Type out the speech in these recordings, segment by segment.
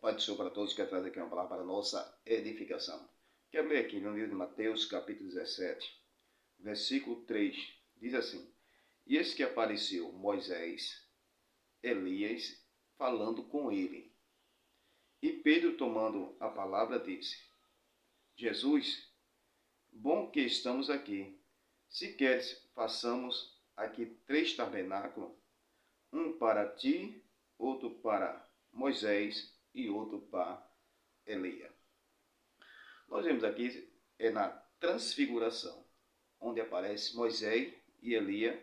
Pai do Senhor para todos, quero trazer aqui uma palavra para a nossa edificação. Quero ler aqui no livro de Mateus, capítulo 17, versículo 3. Diz assim: E eis que apareceu Moisés, Elias, falando com ele. E Pedro, tomando a palavra, disse: Jesus, bom que estamos aqui. Se queres, façamos aqui 3 tabernáculos, um para ti, outro para Moisés e outro para Elias. Nós vemos aqui na transfiguração, onde aparece Moisés e Elias,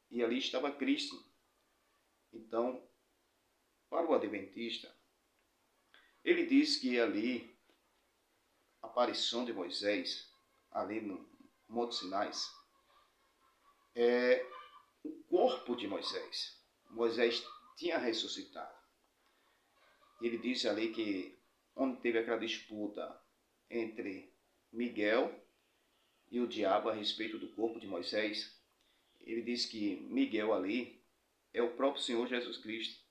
e ali estava Cristo. Então, para o adventista, ele diz que ali, a aparição de Moisés, ali no Monte Sinai, é o corpo de Moisés. Moisés tinha ressuscitado. Ele disse ali que onde teve aquela disputa entre Miguel e o diabo a respeito do corpo de Moisés, ele disse que Miguel ali é o próprio Senhor Jesus Cristo.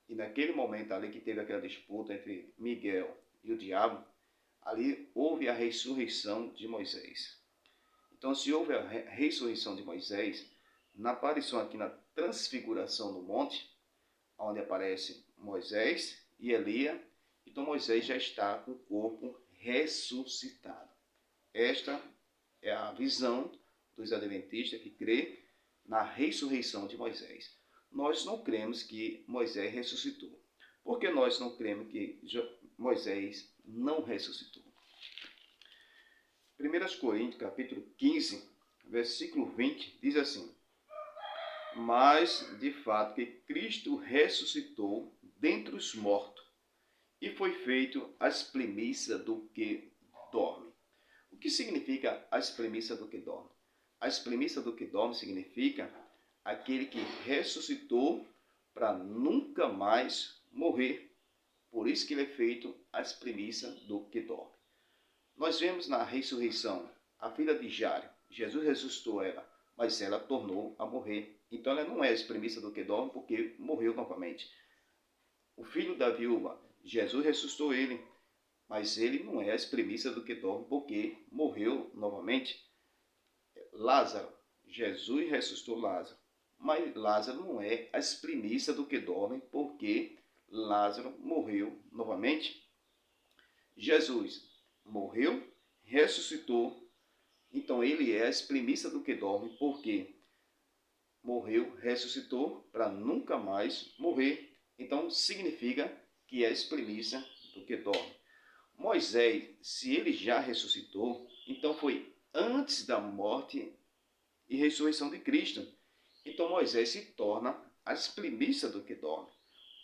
E naquele momento ali que teve aquela disputa entre Miguel e o diabo, ali houve a ressurreição de Moisés. Então, se houve a ressurreição de Moisés, na aparição aqui na transfiguração no monte, onde aparece Moisés e Elias, então Moisés já está com o corpo ressuscitado. Esta é a visão dos adventistas que crê na ressurreição de Moisés. Nós não cremos que Moisés ressuscitou. Por que nós não cremos que Moisés não ressuscitou? 1 Coríntios, capítulo 15, versículo 20, diz assim: Mas, de fato, que Cristo ressuscitou dentre os mortos e foi feito as primícias do que dorme. O que significa as primícias do que dorme? As primícias do que dorme significa aquele que ressuscitou para nunca mais morrer. Por isso que ele é feito as primícias do que dorme. Nós vemos na ressurreição a filha de Jairo. Jesus ressuscitou ela, mas ela tornou a morrer. Então ela não é as primícias do que dorme porque morreu novamente. O filho da viúva, Jesus ressuscitou ele, mas ele não é as primícias do que dorme porque morreu novamente. Lázaro, Jesus ressuscitou Lázaro, mas Lázaro não é as primícias do que dorme porque Lázaro morreu novamente. Jesus morreu, ressuscitou, então ele é as primícias do que dorme porque morreu, ressuscitou para nunca mais morrer. Então significa que é as primícias do que dorme. Moisés, se ele já ressuscitou, então foi antes da morte e ressurreição de Cristo. Então Moisés se torna as primícias do que dorme.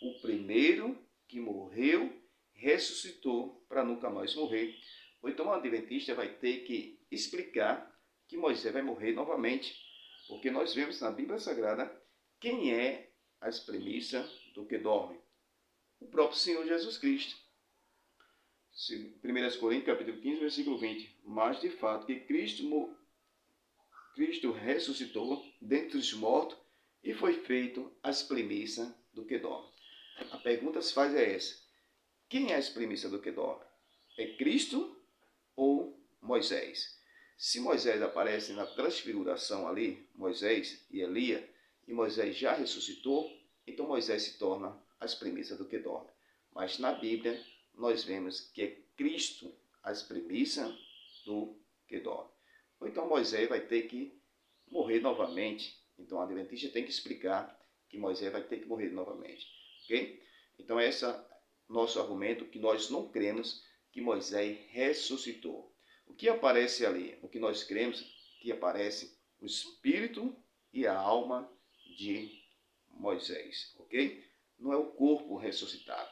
O primeiro que morreu, ressuscitou para nunca mais morrer. Ou então o adventista vai ter que explicar que Moisés vai morrer novamente. Porque nós vemos na Bíblia Sagrada quem é as primícias do que dorme. O próprio Senhor Jesus Cristo. 1 Coríntios, capítulo 15, versículo 20. Mas, de fato, que Cristo ressuscitou dentre os mortos e foi feito as primícias do que dorme. A pergunta que se faz é essa: quem é as primícias do que dorme? É Cristo ou Moisés? Se Moisés aparece na transfiguração ali, Moisés e Elias, e Moisés já ressuscitou, então Moisés se torna as primícias do que dorme. Mas na Bíblia, nós vemos que é Cristo as primícias do que dorme. Ou então Moisés vai ter que morrer novamente. Então o adventista tem que explicar que Moisés vai ter que morrer novamente. Ok? Então esse é nosso argumento, que nós não cremos que Moisés ressuscitou. O que aparece ali? O que nós cremos que aparece o espírito e a alma de Moisés. Ok? Não é o corpo ressuscitado.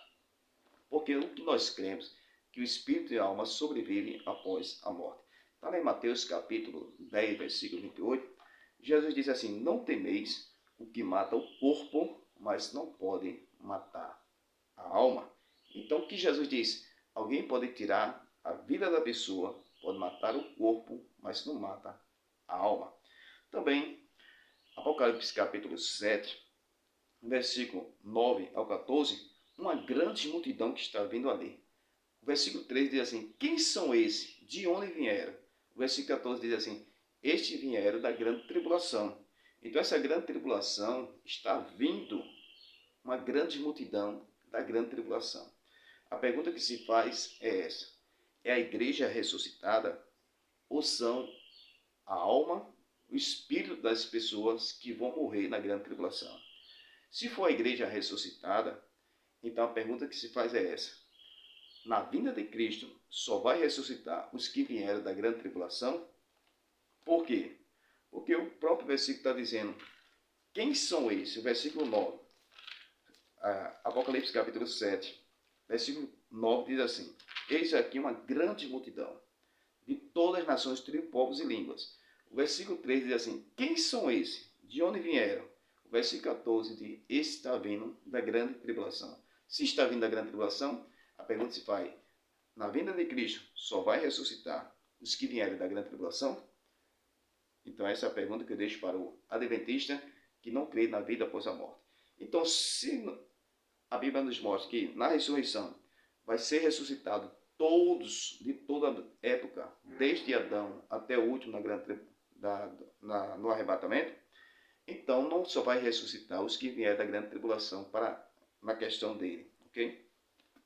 Porque o que nós cremos que o espírito e a alma sobrevivem após a morte. Está lá em Mateus capítulo 10, versículo 28. Jesus diz assim: Não temeis o que mata o corpo, mas não pode matar a alma. Então o que Jesus diz? Alguém pode tirar a vida da pessoa, pode matar o corpo, mas não mata a alma. Também, Apocalipse capítulo 7, versículo 9 ao 14, uma grande multidão que está vindo ali. O versículo 3 diz assim: quem são esses? De onde vieram? O versículo 14 diz assim: estes vieram da grande tribulação. Então essa grande tribulação está vindo uma grande multidão da grande tribulação. A pergunta que se faz é essa: é a igreja ressuscitada ou são a alma, o espírito das pessoas que vão morrer na grande tribulação? Se for a igreja ressuscitada, então a pergunta que se faz é essa: na vinda de Cristo só vai ressuscitar os que vieram da grande tribulação? Por quê? Porque o próprio versículo está dizendo: quem são esses? O versículo 9, Apocalipse capítulo 7, versículo 9 diz assim: eis aqui uma grande multidão de todas as nações, tribos, povos e línguas. O versículo 3 diz assim: quem são esses? De onde vieram? O versículo 14 diz: esse está vindo da grande tribulação. Se está vindo da grande tribulação, a pergunta se faz: na vinda de Cristo só vai ressuscitar os que vieram da grande tribulação? Então essa é a pergunta que eu deixo para o adventista que não crê na vida após a morte. Então, se a Bíblia nos mostra que na ressurreição vai ser ressuscitado todos, de toda época, desde Adão até o último no arrebatamento, então não só vai ressuscitar os que vieram da grande tribulação na questão dele, ok?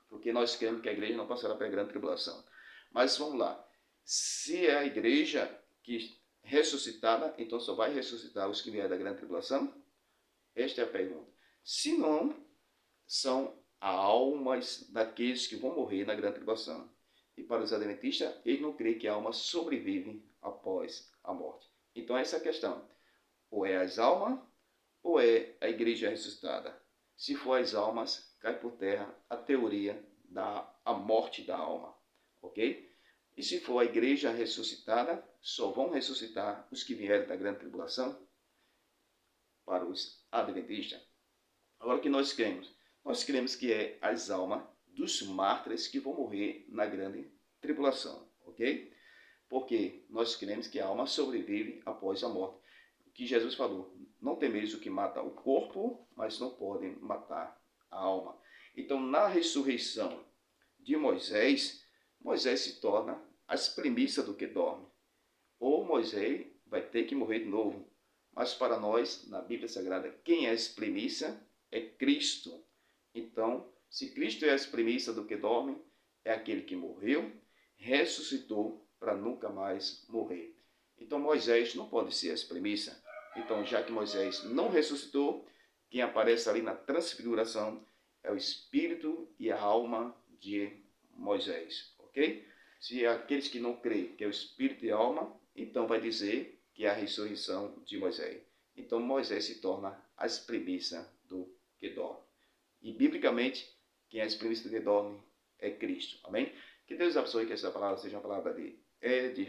Porque nós queremos que a igreja não passará pela grande tribulação. Mas vamos lá, se é a igreja que ressuscitada, então só vai ressuscitar os que vieram da grande tribulação? Esta é a pergunta. Se não, são almas daqueles que vão morrer na grande tribulação. E para os adventistas, eles não creem que a alma sobrevive após a morte. Então essa é a questão. Ou é as almas, ou é a igreja ressuscitada. Se for as almas, cai por terra a teoria da morte da alma. Ok? E se for a igreja ressuscitada, só vão ressuscitar os que vieram da grande tribulação para os adventistas. Agora o que nós cremos? Nós cremos que é as almas dos mártires que vão morrer na grande tribulação, ok? Porque nós cremos que a alma sobrevive após a morte. O que Jesus falou: não temeis o que mata o corpo, mas não podem matar a alma. Então, na ressurreição de Moisés, Moisés se torna as primícias do que dorme. Ou Moisés vai ter que morrer de novo. Mas para nós, na Bíblia Sagrada, quem é as primícias é Cristo. Então, se Cristo é as primícias do que dorme, é aquele que morreu, ressuscitou para nunca mais morrer. Então Moisés não pode ser as primícias. Então, já que Moisés não ressuscitou, quem aparece ali na transfiguração é o espírito e a alma de Moisés, ok? Se aqueles que não creem que é o espírito e a alma, então vai dizer que é a ressurreição de Moisés. Então Moisés se torna as primícias do que dorme. E biblicamente, quem é as primícias do que dorme é Cristo. Amém? Que Deus abençoe, que essa palavra seja uma palavra de edificação.